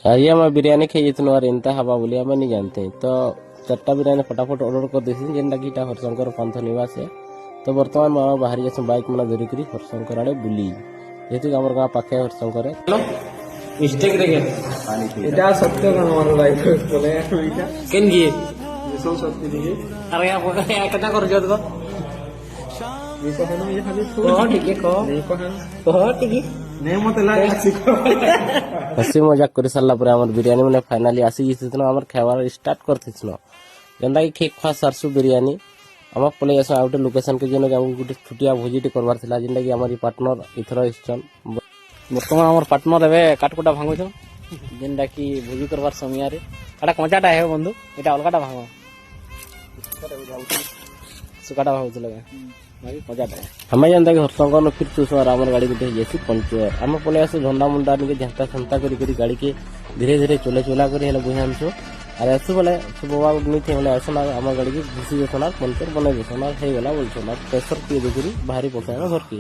आइए हमें बिरयानी खाई थी और इनता हवा बोली हमें नहीं जानते तो 4टा बिरयानी फटाफट ऑर्डर कर देसी जेनटा कि हरशंकर पंथ निवास है। तो बर्तमान मैं बाहरी जाऊँ बाइक मैंने धरिकी हरशंकर आड़े बुली जेहेतु आम गाँ पाखे हरशंकर मिस्टेक रे এটা সত্য কেন আমার লাইফ বলে এটা কেন গিয়ে সব সত্যি দিকে আরে কেটা করছ তো ये कहो ना ये खाली कहो ठीक है कहो ठीक है नहीं मते लागे हसी मजाक कर सारा पर आम बिरयानी मैंने फाइनाली आसी आम खाबार स्टार्ट करते जेनटा कि खेक खुआ सारसु बिरयानी आम पलि आस गोटे लोकेशन के जन गोटे छुटिया भोजी करवार जेनटा कि आम पार्टनर इथर इसन बर्तमान आम पार्टनर ए काटकुटा भांगुछ जेनटा कि भोजी करवार समय रे काटा कचाटा है बंधु एटा अलगाटा भांग सुकाटा भागुछ लगे हमें जानता कि हरशंकर फिर चूसवार आम गाड़ी गोटे जैसी पंचर आम पलि आसु झंडा मुंडा निके झंटा छंटा करी गाड़ी के धीरे धीरे चले चला कर बुहे आनसु और ऐसु बोले बाबा नहीं थे बोले ऐसा आम गाड़ी के घुसी देसन पंचर बना देसन हो गला बोलसन प्रेसर किए देखिए बाहरी पकाए घर के